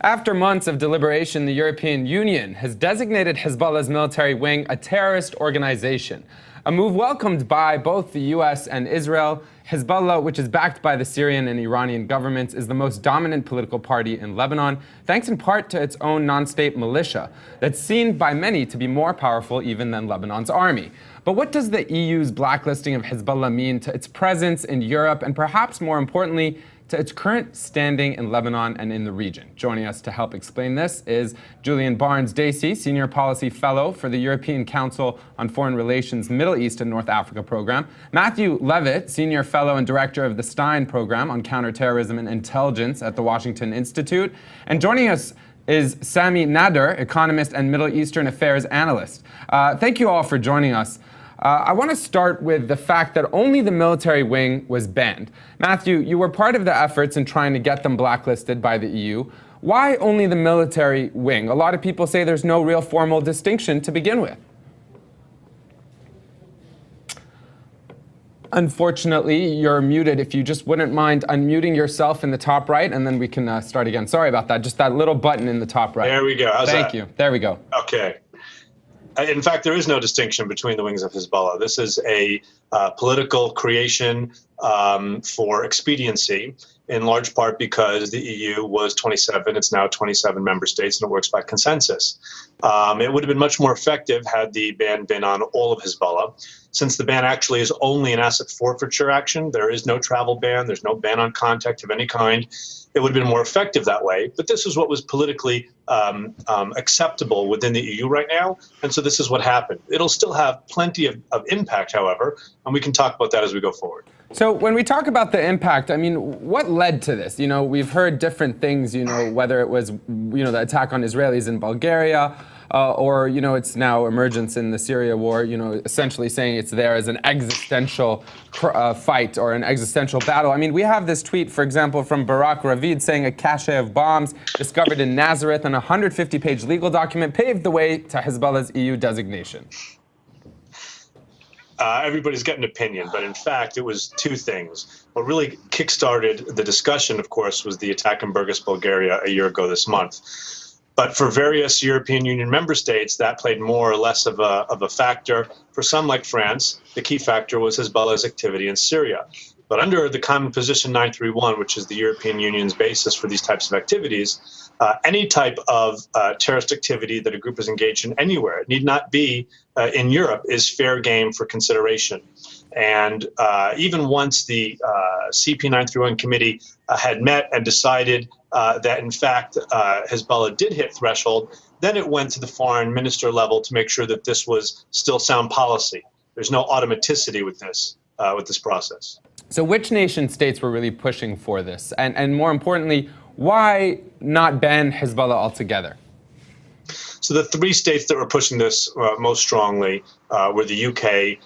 After months of deliberation, the European Union has designated Hezbollah's military wing a terrorist organization, a move welcomed by both the U.S. and Israel. Hezbollah, which is backed by the Syrian and Iranian governments, is the most dominant political party in Lebanon, thanks in part to its own non-state militia that's seen by many to be more powerful even than Lebanon's army. But what does the EU's blacklisting of Hezbollah mean to its presence in Europe and perhaps more importantly, to its current standing in Lebanon and in the region? Joining us to help explain this is Julian Barnes-Dacey, Senior Policy Fellow for the European Council on Foreign Relations Middle East and North Africa Program, Matthew Levitt, Senior Fellow and Director of the Stein Program on Counterterrorism and Intelligence at the Washington Institute, and joining us is Sami Nader, economist and Middle Eastern Affairs Analyst. Thank you all for joining us. I want to start with the fact that only the military wing was banned. Matthew, you were part of the efforts in trying to get them blacklisted by the EU. Why only the military wing? A lot of people say there's no real formal distinction to begin with. Unfortunately, you're muted. If you just wouldn't mind unmuting yourself in the top right, and then we can start again. Sorry about that. Just that little button in the top right. There we go. How's Thank that? you. There we go. Okay. In fact, there is no distinction between the wings of Hezbollah. This is a political creation for expediency, in large part because the EU was 27. It's now 27 member states, and it works by consensus. It would have been much more effective had the ban been on all of Hezbollah. Since the ban actually is only an asset forfeiture action, there is no travel ban, there's no ban on contact of any kind, it would have been more effective that way. But this is what was politically acceptable within the EU right now, and so this is what happened. It'll still have plenty of impact, however, and we can talk about that as we go forward. So when we talk about the impact, I mean, what led to this? You know, we've heard different things, you know, whether it was, you know, the attack on Israelis in Bulgaria, or, you know, it's now emergence in the Syria war, you know, essentially saying it's there as an existential fight or an existential battle. I mean, we have this tweet, for example, from Barak Ravid saying a cache of bombs discovered in Nazareth and a 150-page legal document paved the way to Hezbollah's EU designation. Everybody's got an opinion, but in fact, it was two things. What really kickstarted the discussion, of course, was the attack in Burgas, Bulgaria a year ago this month. But for various European Union member states, that played more or less of a factor. For some, like France, the key factor was Hezbollah's activity in Syria. But under the Common Position 931, which is the European Union's basis for these types of activities, any type of terrorist activity that a group is engaged in anywhere, it need not be in Europe, is fair game for consideration. And even once the CP 931 committee had met and decided that, in fact, Hezbollah did hit threshold, then it went to the foreign minister level to make sure that this was still sound policy. There's no automaticity with this process. So which nation states were really pushing for this? And more importantly, why not ban Hezbollah altogether? So the three states that were pushing this most strongly were the UK,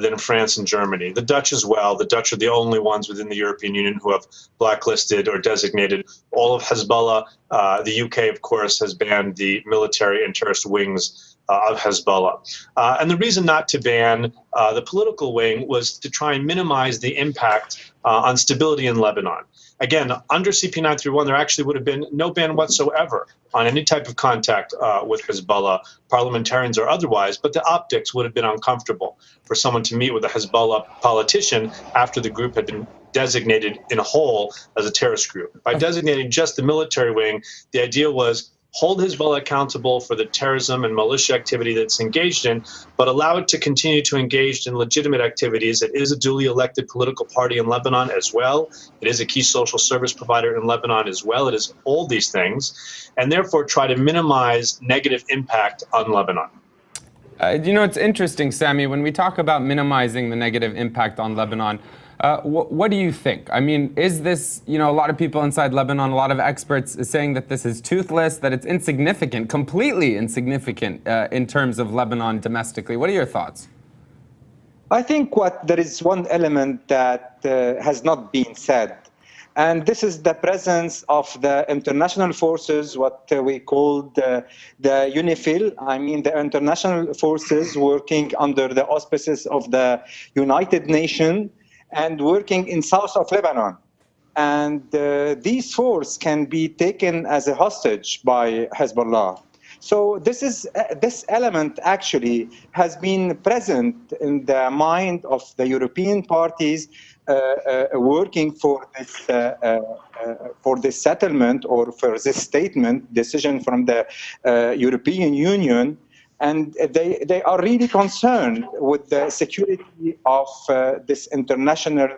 then France and Germany. The Dutch as well. The Dutch are the only ones within the European Union who have blacklisted or designated all of Hezbollah. The UK, of course, has banned the military and terrorist wings of Hezbollah. And the reason not to ban the political wing was to try and minimize the impact on stability in Lebanon. Again, under CP 931, there actually would have been no ban whatsoever on any type of contact with Hezbollah, parliamentarians or otherwise, but the optics would have been uncomfortable for someone to meet with a Hezbollah politician after the group had been designated in whole as a terrorist group. By designating just the military wing, the idea was hold Hezbollah accountable for the terrorism and militia activity that's engaged in, but allow it to continue to engage in legitimate activities. It is a duly elected political party in Lebanon as well. It is a key social service provider in Lebanon as well. It is all these things, and therefore try to minimize negative impact on Lebanon. You know, it's interesting, Sami, when we talk about minimizing the negative impact on Lebanon, what do you think? I mean, is this, you know, a lot of people inside Lebanon, a lot of experts is saying that this is toothless, that it's insignificant, completely insignificant in terms of Lebanon domestically. What are your thoughts? I think there is one element that has not been said, and this is the presence of the international forces, what we call the UNIFIL. I mean, the international forces working under the auspices of the United Nations and working in south of Lebanon. and these forces can be taken as a hostage by Hezbollah. So this element actually has been present in the mind of the European parties working for this settlement or for this statement decision from the European Union. And they are really concerned with the security of this international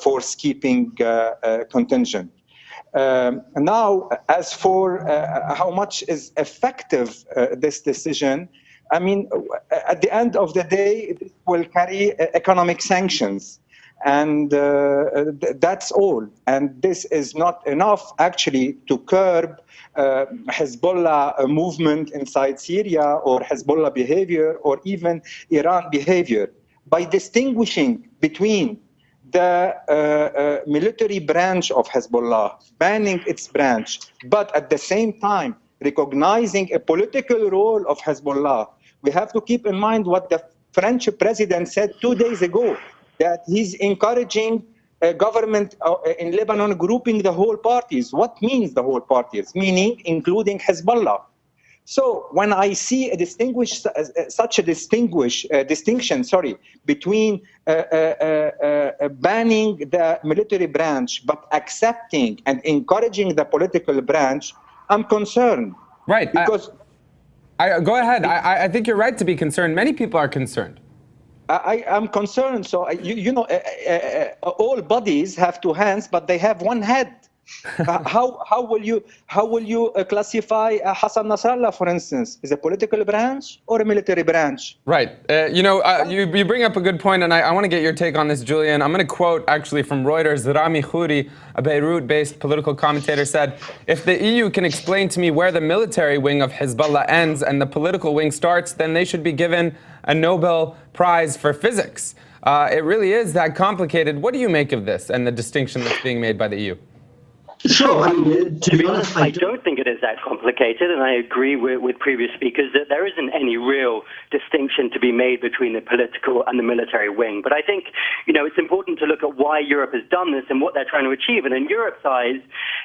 force-keeping contingent. Now, as for how much is effective this decision, I mean, at the end of the day, this will carry economic sanctions. And that's all. And this is not enough, actually, to curb Hezbollah movement inside Syria or Hezbollah behavior or even Iran behavior. By distinguishing between the military branch of Hezbollah, banning its branch, but at the same time recognizing a political role of Hezbollah, we have to keep in mind what the French president said 2 days ago, that he's encouraging a government in Lebanon grouping the whole parties. What means the whole parties? Meaning including Hezbollah. So when I see such a distinction, between banning the military branch but accepting and encouraging the political branch, I'm concerned. Right. Because go ahead. I think you're right to be concerned. Many people are concerned. I am concerned. So all bodies have two hands, but they have one head. How will you classify Hassan Nasrallah, for instance, as a political branch or a military branch? Right. You bring up a good point, and I want to get your take on this, Julian. I'm going to quote actually from Reuters. Rami Khouri, a Beirut-based political commentator, said, "If the EU can explain to me where the military wing of Hezbollah ends and the political wing starts, then they should be given a Nobel Prize for physics." It really is that complicated. What do you make of this and the distinction that's being made by the EU? Sure. I mean, to be honest, I don't think it is that complicated, and I agree with previous speakers that there isn't any real distinction to be made between the political and the military wing. But I think, it's important to look at why Europe has done this and what they're trying to achieve. And in Europe's eyes,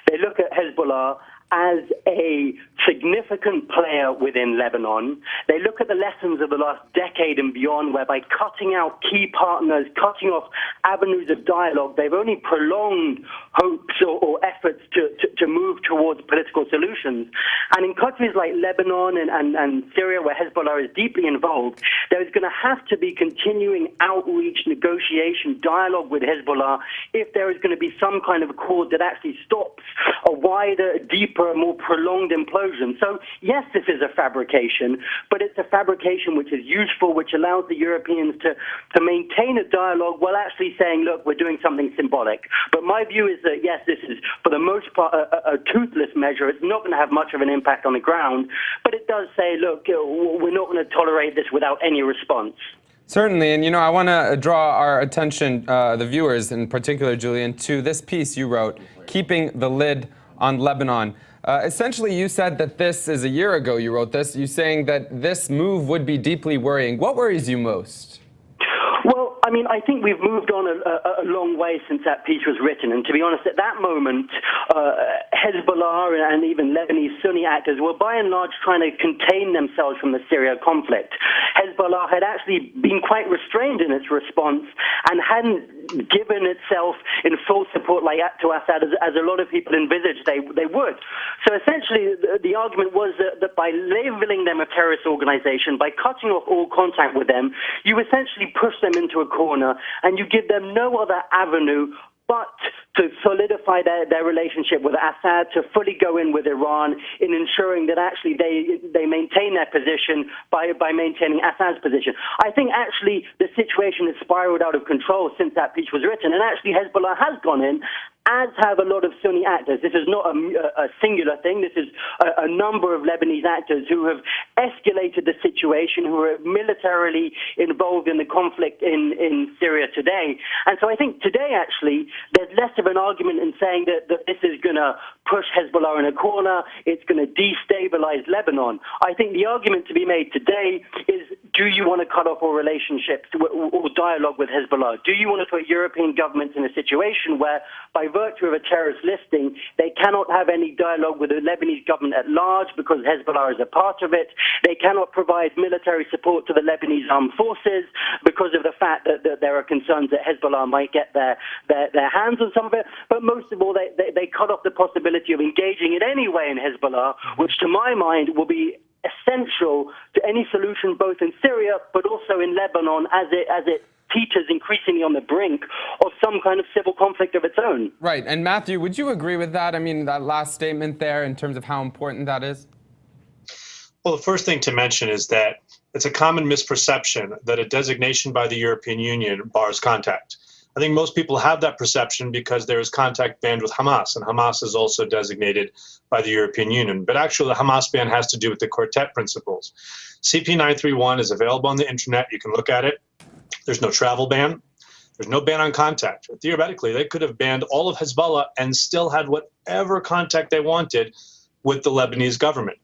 they look at Hezbollah as a significant player within Lebanon. They look at the lessons of the last decade and beyond, where by cutting out key partners, cutting off avenues of dialogue, they've only prolonged hopes or efforts to move towards political solutions. And in countries like Lebanon and Syria, where Hezbollah is deeply involved, there is going to have to be continuing outreach, negotiation, dialogue with Hezbollah if there is going to be some kind of accord that actually stops a wider, deeper, more prolonged implosion. So yes, this is a fabrication, but it's a fabrication which is useful, which allows the Europeans to maintain a dialogue while actually saying, look, we're doing something symbolic. But my view is that, yes, this is, for the most part, a toothless measure. It's not going to have much of an impact on the ground, but it does say, look, we're not going to tolerate this without any response. Certainly, and I want to draw our attention, the viewers in particular, Julian, to this piece you wrote, Keeping the Lid on Lebanon. Essentially, you said that this is a year ago you wrote this. You're saying that this move would be deeply worrying. What worries you most? Well, I mean, I think we've moved on a long way since that piece was written. And to be honest, at that moment, Hezbollah and even Lebanese Sunni actors were by and large trying to contain themselves from the Syria conflict. Hezbollah had actually been quite restrained in its response and hadn't given itself in full support to Assad as a lot of people envisaged they would. So essentially, the argument was that by labeling them a terrorist organization, by cutting off all contact with them, you essentially push them into a corner and you give them no other avenue but to solidify their relationship with Assad, to fully go in with Iran in ensuring that actually they maintain their position by maintaining Assad's position. I think actually the situation has spiraled out of control since that piece was written, and actually Hezbollah has gone in, as have a lot of Sunni actors. This is not a singular thing. This is a number of Lebanese actors who have escalated the situation, who are militarily involved in the conflict in Syria today. And so I think today, actually, there's less of an argument in saying that this is going to push Hezbollah in a corner, it's going to destabilize Lebanon. I think the argument to be made today is do you want to cut off all relationships or dialogue with Hezbollah? Do you want to put European governments in a situation where, by virtue of a terrorist listing, they cannot have any dialogue with the Lebanese government at large because Hezbollah is a part of it? They cannot provide military support to the Lebanese armed forces because of the fact that there are concerns that Hezbollah might get their hands on some of it. But most of all, they cut off the possibility of engaging in any way in Hezbollah, which to my mind will be essential to any solution both in Syria but also in Lebanon as it teeters increasingly on the brink of some kind of civil conflict of its own. Right. And Matthew, would you agree with that? I mean, that last statement there in terms of how important that is? Well, the first thing to mention is that it's a common misperception that a designation by the European Union bars contact. I think most people have that perception because there is contact banned with Hamas, and Hamas is also designated by the European Union. But actually, the Hamas ban has to do with the quartet principles. CP931 is available on the internet. You can look at it. There's no travel ban. There's no ban on contact. Theoretically, they could have banned all of Hezbollah and still had whatever contact they wanted with the Lebanese government.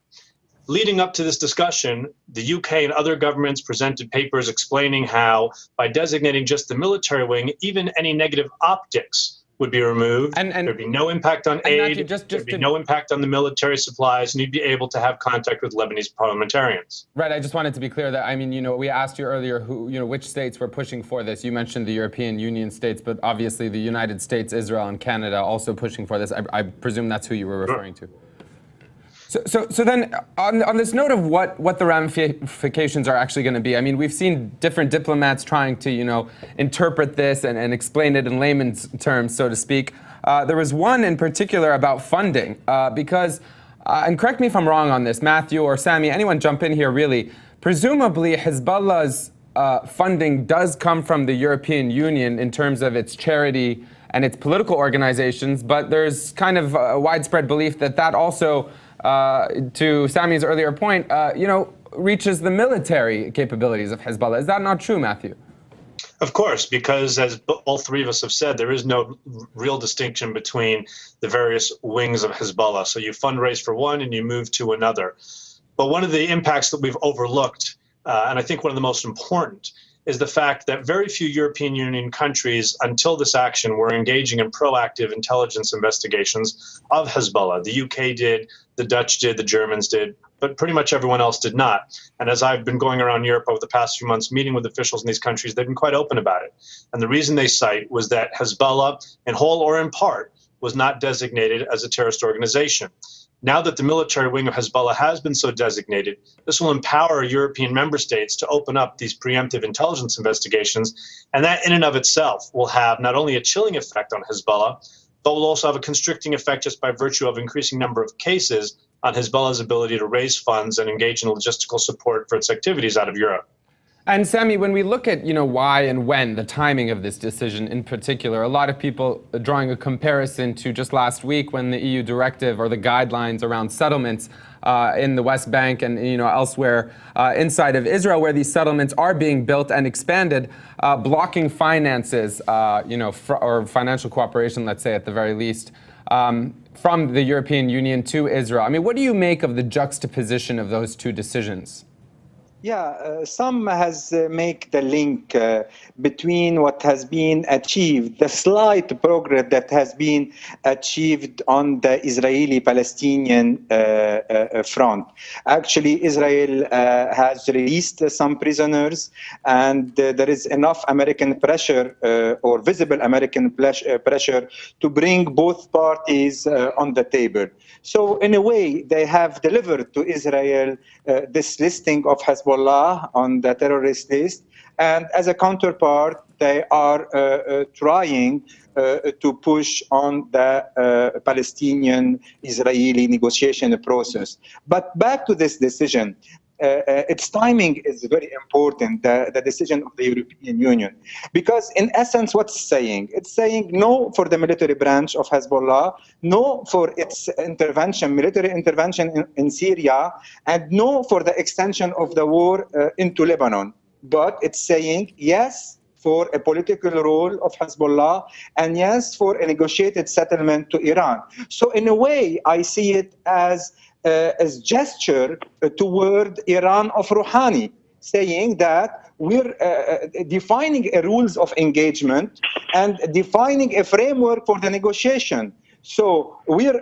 Leading up to this discussion, the UK and other governments presented papers explaining how, by designating just the military wing, even any negative optics would be removed. There'd be no impact on aid, there'd be no impact on the military supplies, and you'd be able to have contact with Lebanese parliamentarians. Right. I just wanted to be clear that, I mean, we asked you earlier which states were pushing for this. You mentioned the European Union states, but obviously the United States, Israel, and Canada also pushing for this. I presume that's who you were referring to. So then, on this note of what the ramifications are actually going to be, I mean, we've seen different diplomats trying to, interpret this and explain it in layman's terms, so to speak. There was one in particular about funding, because, and correct me if I'm wrong on this, Matthew or Sami, anyone jump in here really, presumably Hezbollah's funding does come from the European Union in terms of its charity and its political organizations, but there's kind of a widespread belief that also to Sami's earlier point, reaches the military capabilities of Hezbollah. Is that not true, Matthew? Of course, because as all three of us have said, there is no real distinction between the various wings of Hezbollah. So you fundraise for one and you move to another. But one of the impacts that we've overlooked, and I think one of the most important, is the fact that very few European Union countries, until this action, were engaging in proactive intelligence investigations of Hezbollah. The UK did, the Dutch did, the Germans did, but pretty much everyone else did not. And as I've been going around Europe over the past few months, meeting with officials in these countries, they've been quite open about it. And the reason they cite was that Hezbollah, in whole or in part, was not designated as a terrorist organization. Now that the military wing of Hezbollah has been so designated, this will empower European member states to open up these preemptive intelligence investigations. And that in and of itself will have not only a chilling effect on Hezbollah, but will also have a constricting effect just by virtue of increasing number of cases on Hezbollah's ability to raise funds and engage in logistical support for its activities out of Europe. And Sami, when we look at, why and when, the timing of this decision in particular, a lot of people are drawing a comparison to just last week when the EU directive or the guidelines around settlements in the West Bank and, elsewhere inside of Israel, where these settlements are being built and expanded, blocking finances, or financial cooperation, let's say at the very least, from the European Union to Israel. I mean, what do you make of the juxtaposition of those two decisions? Yeah, some has make the link between what has been achieved, the slight progress that has been achieved on the Israeli-Palestinian front. Actually, Israel has released some prisoners, and there is enough American pressure or visible American pressure to bring both parties on the table. So in a way, they have delivered to Israel this listing of Hezbollah on the terrorist list. And as a counterpart, they are trying to push on the Palestinian-Israeli negotiation process. But back to this decision, its timing is very important, the decision of the European Union. Because in essence, what's it's saying? It's saying no for the military branch of Hezbollah, no for its intervention, military intervention in Syria, and no for the extension of the war into Lebanon. But it's saying yes for a political role of Hezbollah, and yes for a negotiated settlement to Iran. So in a way, I see it as gesture toward Iran of Rouhani, saying that we're defining rules of engagement and defining a framework for the negotiation. So we're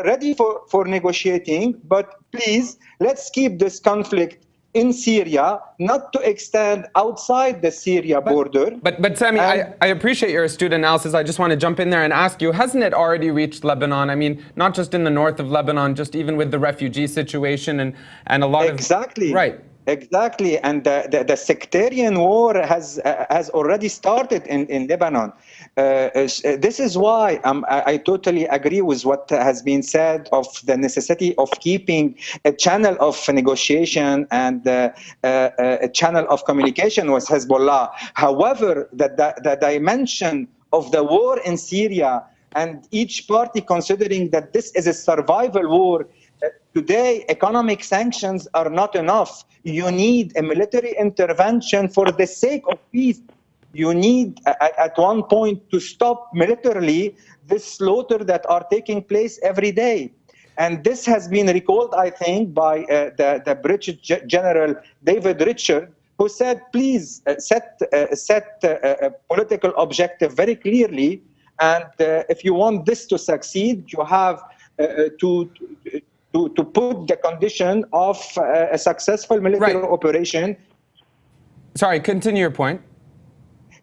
ready for negotiating, but please, let's keep this conflict in Syria, not to extend outside the Syria border. But Sami, I appreciate your astute analysis. I just want to jump in there and ask you, hasn't it already reached Lebanon? I mean, not just in the north of Lebanon, just even with the refugee situation and a lot of... Exactly. Right. Exactly, and the sectarian war has already started in Lebanon. This is why I totally agree with what has been said of the necessity of keeping a channel of negotiation and a channel of communication with Hezbollah. However, the dimension of the war in Syria and each party considering that this is a survival war. Today, economic sanctions are not enough. You need a military intervention for the sake of peace. You need, at one point, to stop militarily this slaughter that are taking place every day. And this has been recalled, I think, by the British General David Richard, who said, please set a political objective very clearly. And if you want this to succeed, you have to put the condition of a successful military operation. Sorry, continue your point.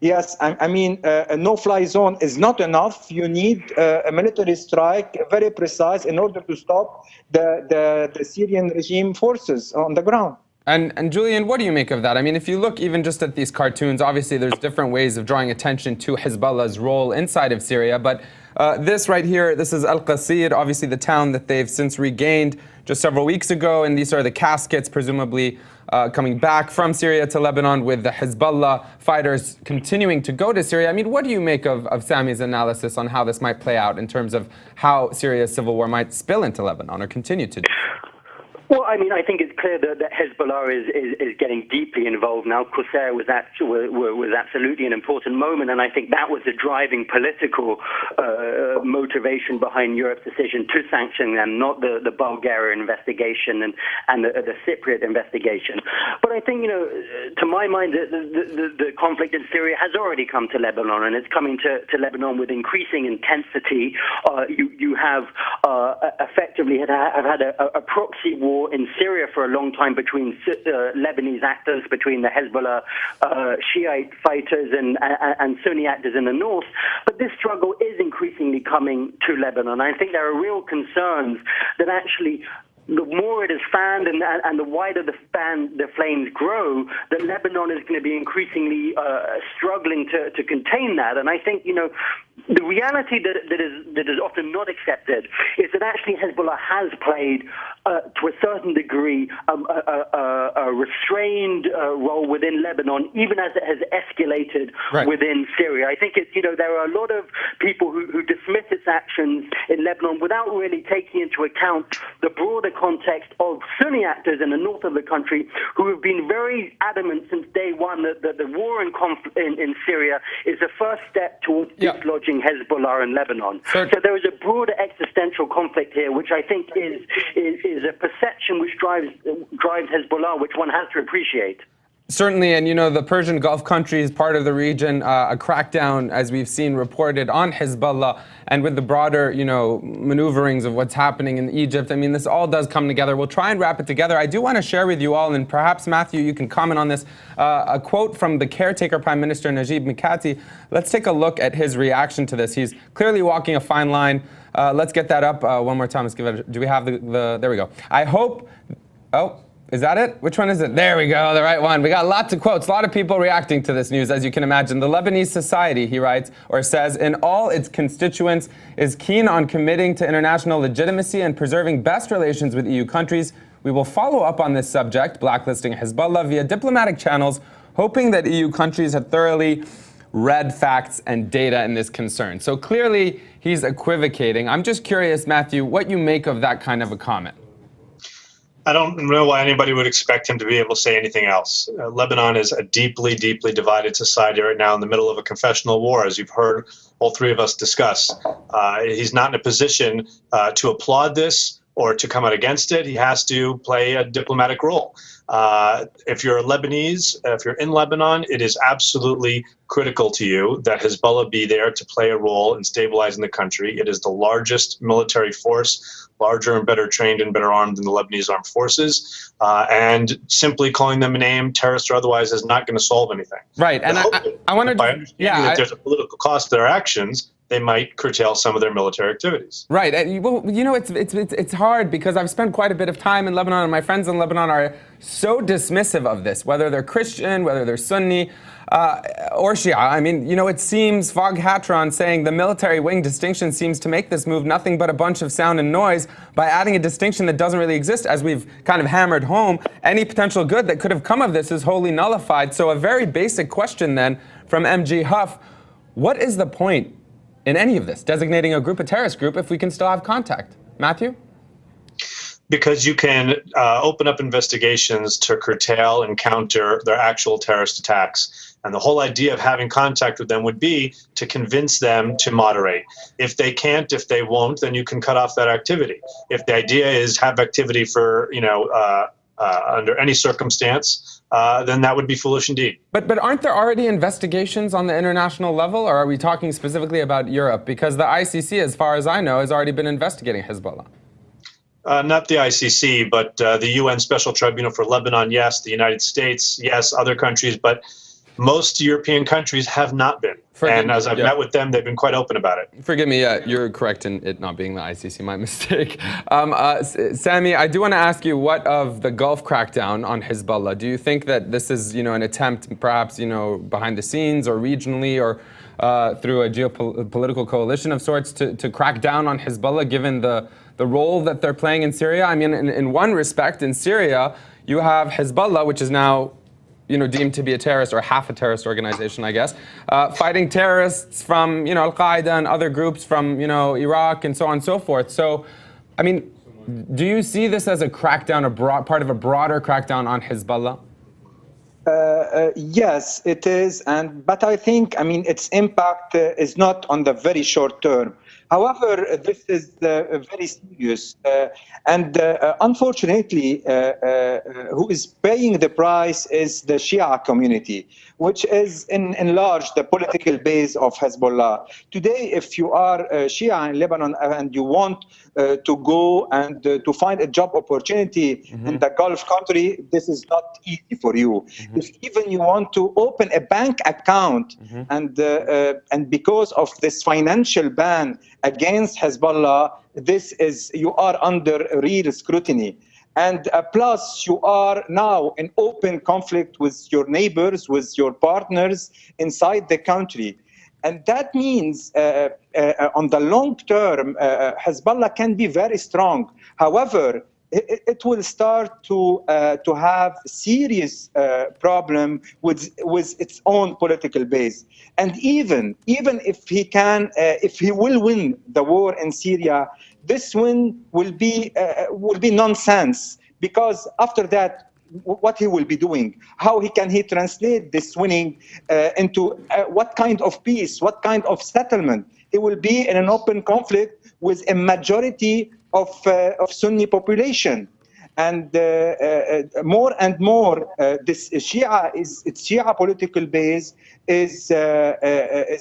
Yes, I mean, a no-fly zone is not enough. You need a military strike, very precise, in order to stop the Syrian regime forces on the ground. And Julian, what do you make of that? I mean, if you look even just at these cartoons, obviously there's different ways of drawing attention to Hezbollah's role inside of Syria, but this right here, this is Al-Qasir, obviously the town that they've since regained just several weeks ago, and these are the caskets presumably coming back from Syria to Lebanon with the Hezbollah fighters continuing to go to Syria. I mean, what do you make of Sami's analysis on how this might play out in terms of how Syria's civil war might spill into Lebanon or continue to do? Well, I mean, I think it's clear that Hezbollah is getting deeply involved now. Qusayr was absolutely an important moment, and I think that was the driving political motivation behind Europe's decision to sanction them, not the Bulgaria investigation and the Cypriot investigation. But I think, to my mind, the conflict in Syria has already come to Lebanon, and it's coming to Lebanon with increasing intensity. You have effectively have had a proxy war in Syria for a long time between Lebanese actors, between the Hezbollah Shiite fighters and Sunni actors in the north. But this struggle is increasingly coming to Lebanon. I think there are real concerns that actually the more it is fanned and the wider the flames grow, that Lebanon is going to be increasingly struggling to contain that. And I think, the reality that is often not accepted is that actually Hezbollah has played, to a certain degree, a restrained role within Lebanon, even as it has escalated within Syria. I think there are a lot of people who dismiss its actions in Lebanon without really taking into account the broader context of Sunni actors in the north of the country who have been very adamant since day one that the war in Syria is the first step towards dislodging Hezbollah in Lebanon. So there is a broader existential conflict here, which I think is a perception which drives Hezbollah, which one has to appreciate. Certainly, and the Persian Gulf countries, part of the region, a crackdown, as we've seen reported, on Hezbollah, and with the broader, maneuverings of what's happening in Egypt. I mean, this all does come together. We'll try and wrap it together. I do want to share with you all, and perhaps, Matthew, you can comment on this, a quote from the caretaker Prime Minister, Najib Mikati. Let's take a look at his reaction to this. He's clearly walking a fine line. Let's get that up one more time. Let's give it. Do we have the there we go. I hope, is that it? Which one is it? There we go, the right one. We got lots of quotes, a lot of people reacting to this news, as you can imagine. The Lebanese society, he writes, or says, in all its constituents, is keen on committing to international legitimacy and preserving best relations with EU countries. We will follow up on this subject, blacklisting Hezbollah, via diplomatic channels, hoping that EU countries have thoroughly read facts and data in this concern. So clearly, he's equivocating. I'm just curious, Matthew, what you make of that kind of a comment. I don't know why anybody would expect him to be able to say anything else. Lebanon is a deeply, deeply divided society right now in the middle of a confessional war, as you've heard all three of us discuss. He's not in a position to applaud this or to come out against it, he has to play a diplomatic role. If you're Lebanese, if you're in Lebanon, it is absolutely critical to you that Hezbollah be there to play a role in stabilizing the country. It is the largest military force, larger and better trained and better armed than the Lebanese armed forces. And simply calling them a name, terrorist or otherwise, is not going to solve anything. Right. And I want to, by understanding that there's a political cost to their actions, they might curtail some of their military activities. Right. And, well, you know, it's hard because I've spent quite a bit of time in Lebanon, and my friends in Lebanon are so dismissive of this, whether they're Christian, whether they're Sunni, or Shia. I mean, you know, it seems Fag Hatron saying the military wing distinction seems to make this move nothing but a bunch of sound and noise by adding a distinction that doesn't really exist. As we've kind of hammered home, any potential good that could have come of this is wholly nullified. So a very basic question then from MG Huff, what is the point in any of this, designating a group a terrorist group if we can still have contact? Matthew? Because you can open up investigations to curtail and counter their actual terrorist attacks. And the whole idea of having contact with them would be to convince them to moderate. If they can't, if they won't, then you can cut off that activity. If the idea is have activity for, under any circumstance, then that would be foolish indeed. But aren't there already investigations on the international level, or are we talking specifically about Europe? Because the ICC, as far as I know, has already been investigating Hezbollah. Not the ICC, but the UN Special Tribunal for Lebanon, yes. The United States, yes. Other countries, but most European countries have not been. And as I've met with them, they've been quite open about it. Forgive me, you're correct in it not being the ICC, my mistake. Sami, I do want to ask you, what of the Gulf crackdown on Hezbollah? Do you think that this is, an attempt perhaps, behind the scenes or regionally or through a geopolitical coalition of sorts to crack down on Hezbollah, given the role that they're playing in Syria? I mean, in one respect, in Syria, you have Hezbollah, which is now deemed to be a terrorist or half a terrorist organization, I guess, fighting terrorists from, Al-Qaeda and other groups from, Iraq and so on and so forth. So, I mean, do you see this as a crackdown, part of a broader crackdown on Hezbollah? Yes, it is. But I think, its impact is not on the very short term. However, this is very serious. Unfortunately, who is paying the price is the Shia community, which is in large the political base of Hezbollah. Today, if you are Shia in Lebanon and you want to go and to find a job opportunity in the Gulf country, this is not easy for you. If even you want to open a bank account and because of this financial ban against Hezbollah, you are under real scrutiny. And plus, you are now in open conflict with your neighbors, with your partners inside the country. And that means on the long term, Hezbollah can be very strong. However, it will start to have serious problem with its own political base. And even if he will win the war in Syria, this win will be nonsense, because after that, what he will be doing, how can he translate this winning into what kind of peace, what kind of settlement? It will be in an open conflict with a majority of Sunni population, and more and more this its Shia political base is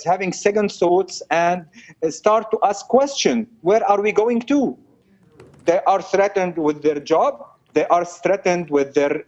having second thoughts and start to ask questions: where are we going to? They are threatened with their job. They are threatened with their,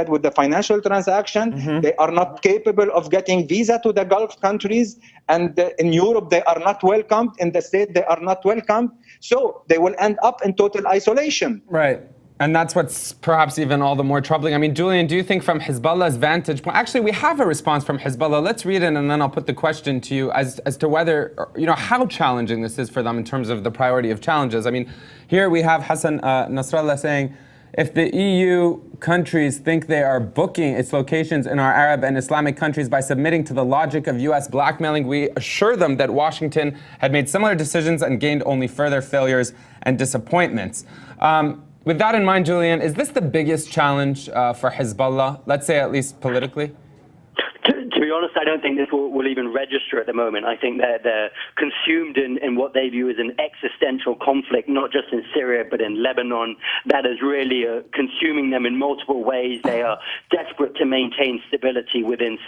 with the financial transaction. They are not capable of getting visa to the Gulf countries. And in Europe, they are not welcomed. In the States, they are not welcomed. So they will end up in total isolation. Right. And that's what's perhaps even all the more troubling. I mean, Julian, do you think from Hezbollah's vantage point, actually, we have a response from Hezbollah. Let's read it, and then I'll put the question to you as to whether, how challenging this is for them in terms of the priority of challenges. I mean, here we have Hassan Nasrallah saying, if the EU countries think they are booking its locations in our Arab and Islamic countries by submitting to the logic of US blackmailing, we assure them that Washington had made similar decisions and gained only further failures and disappointments. With that in mind, Julian, is this the biggest challenge for Hezbollah, let's say at least politically? To be be honest, I don't think this will even register at the moment. I think they're consumed in what they view as an existential conflict, not just in Syria, but in Lebanon. That is really consuming them in multiple ways. They are desperate to maintain stability within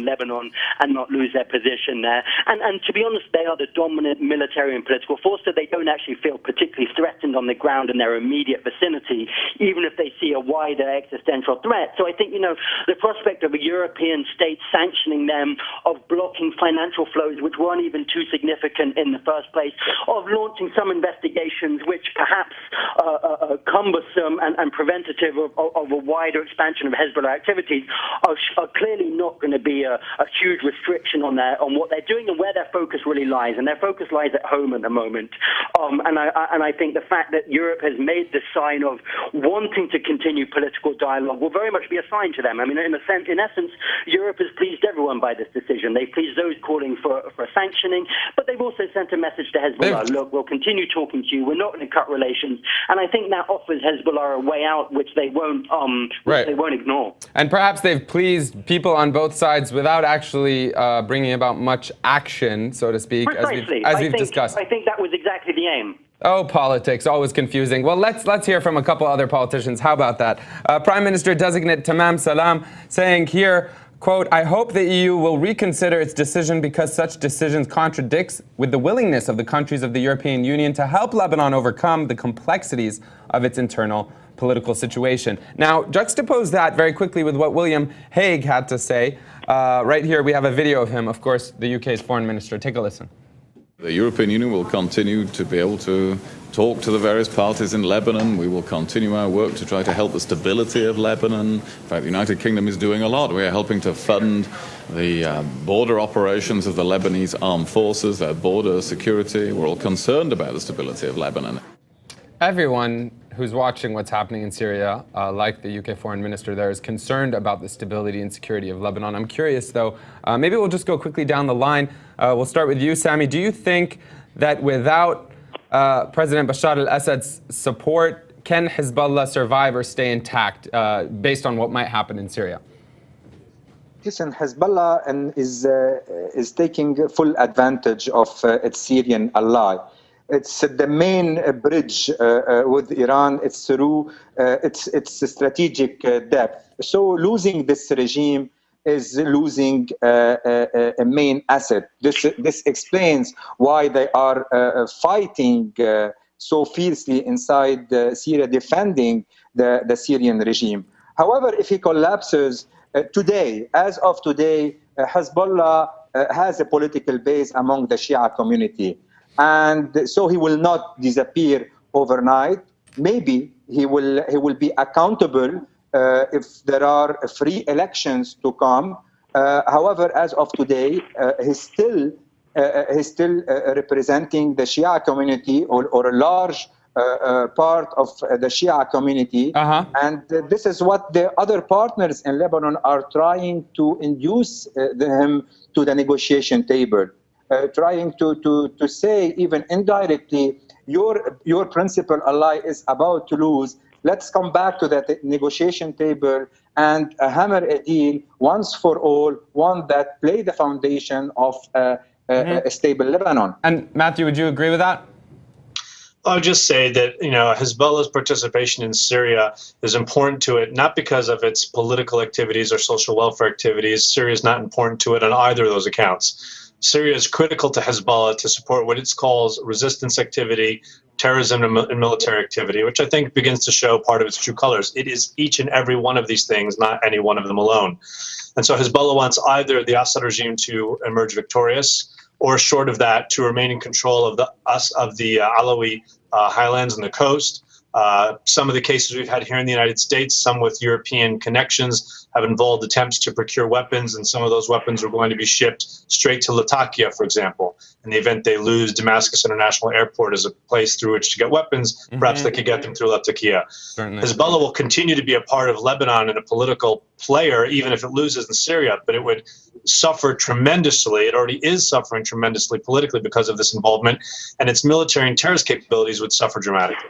Lebanon and not lose their position there. And to be honest, they are the dominant military and political force, so they don't actually feel particularly threatened on the ground in their immediate vicinity, even if they see a wider existential threat. So I think, the prospect of a European state sanctioning them, of blocking financial flows which weren't even too significant in the first place, of launching some investigations which perhaps are cumbersome and preventative of a wider expansion of Hezbollah activities are clearly not going to be a huge restriction on what they're doing and where their focus really lies. And their focus lies at home at the moment. And I think the fact that Europe has made the sign of wanting to continue political dialogue will very much be a sign to them. I mean, in essence, Europe has pleased everyone by this decision. They pleased those calling for sanctioning, but they've also sent a message to Hezbollah. Look, we'll continue talking to you. We're not going to cut relations. And I think that offers Hezbollah a way out, which they won't ignore. And perhaps they've pleased people on both sides without actually bringing about much action, so to speak, Precisely. as we've discussed. I think that was exactly the aim. Oh, politics, always confusing. Well, let's hear from a couple other politicians. How about that? Prime Minister-designate Tamam Salam saying here, quote, "I hope the EU will reconsider its decision because such decisions contradicts with the willingness of the countries of the European Union to help Lebanon overcome the complexities of its internal political situation." Now, juxtapose that very quickly with what William Hague had to say. Right here, we have a video of him, of course, the UK's foreign minister. Take a listen. The European Union will continue to be able to talk to the various parties in Lebanon. We will continue our work to try to help the stability of Lebanon. In fact, the United Kingdom is doing a lot. We are helping to fund the border operations of the Lebanese armed forces, their border security. We're all concerned about the stability of Lebanon. Everyone who's watching what's happening in Syria, like the UK foreign minister there, is concerned about the stability and security of Lebanon. I'm curious, though, maybe we'll just go quickly down the line. We'll start with you, Sami. Do you think that without President Bashar al-Assad's support, can Hezbollah survive or stay intact based on what might happen in Syria? Listen, Hezbollah is taking full advantage of its Syrian ally. It's the main bridge with Iran. It's through its strategic depth. So losing this regime is losing a main asset. This explains why they are fighting so fiercely inside Syria, defending the Syrian regime. However, if he collapses today, as of today, Hezbollah has a political base among the Shia community. And so he will not disappear overnight. Maybe he will be accountable if there are free elections to come. However, as of today, he's still representing the Shia community or a large part of the Shia community. And this is what the other partners in Lebanon are trying to induce him to the negotiation table. Trying to say, even indirectly, your principal ally is about to lose. Let's come back to that negotiation table and hammer a deal once for all, one that lay the foundation of a stable Lebanon. And Matthew, would you agree with that? I'll just say that, Hezbollah's participation in Syria is important to it, not because of its political activities or social welfare activities. Syria is not important to it on either of those accounts. Syria is critical to Hezbollah to support what it calls resistance activity, terrorism, and military activity, which I think begins to show part of its true colors. It is each and every one of these things, not any one of them alone. And so Hezbollah wants either the Assad regime to emerge victorious, or short of that, to remain in control of the Alawi highlands and the coast. Some of the cases we've had here in the United States, some with European connections, have involved attempts to procure weapons, and some of those weapons are going to be shipped straight to Latakia, for example. In the event they lose Damascus International Airport as a place through which to get weapons, perhaps they could get them through Latakia. Certainly. Hezbollah will continue to be a part of Lebanon and a political player, even if it loses in Syria, but it would suffer tremendously. It already is suffering tremendously politically because of this involvement, and its military and terrorist capabilities would suffer dramatically.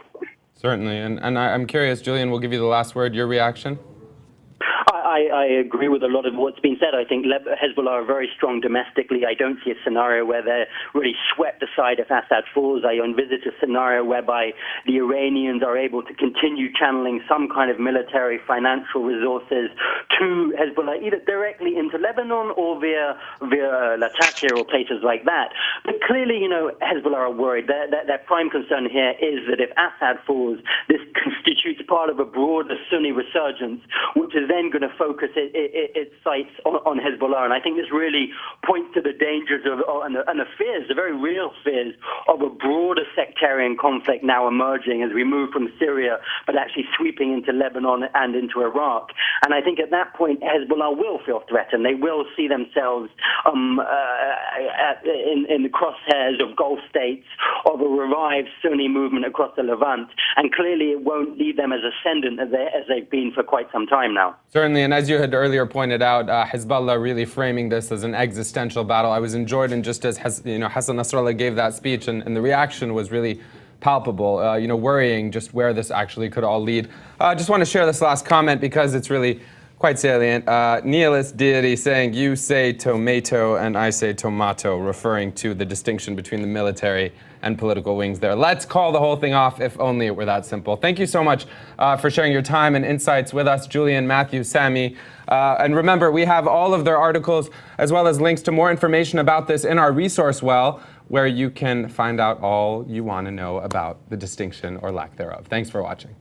Certainly. And I'm curious, Julian, we'll give you the last word. Your reaction? I I agree with a lot of what's been said. I think Hezbollah are very strong domestically. I don't see a scenario where they're really swept aside if Assad falls. I envisage a scenario whereby the Iranians are able to continue channeling some kind of military, financial resources to Hezbollah, either directly into Lebanon or via Latakia or places like that. But clearly, Hezbollah are worried. Their prime concern here is that if Assad falls, this constitutes part of a broader Sunni resurgence, which is then going to focus its sights on Hezbollah. And I think this really points to the dangers and the fears, the very real fears of a broader sectarian conflict now emerging as we move from Syria, but actually sweeping into Lebanon and into Iraq. And I think at that point, Hezbollah will feel threatened. They will see themselves in the crosshairs of Gulf states, of a revived Sunni movement across the Levant. And clearly it won't leave them as ascendant as they've been for quite some time now. Certainly, and as you had earlier pointed out, Hezbollah really framing this as an existential battle. I was in Jordan just as Hassan Nasrallah gave that speech, and the reaction was really palpable, worrying just where this actually could all lead. I just want to share this last comment because it's really quite salient. Nihilist deity saying, you say tomato and I say tomato, referring to the distinction between the military and political wings there. Let's call the whole thing off, if only it were that simple. Thank you so much for sharing your time and insights with us, Julian, Matthew, Sami. And remember, we have all of their articles as well as links to more information about this in our resource well, where you can find out all you want to know about the distinction or lack thereof. Thanks for watching.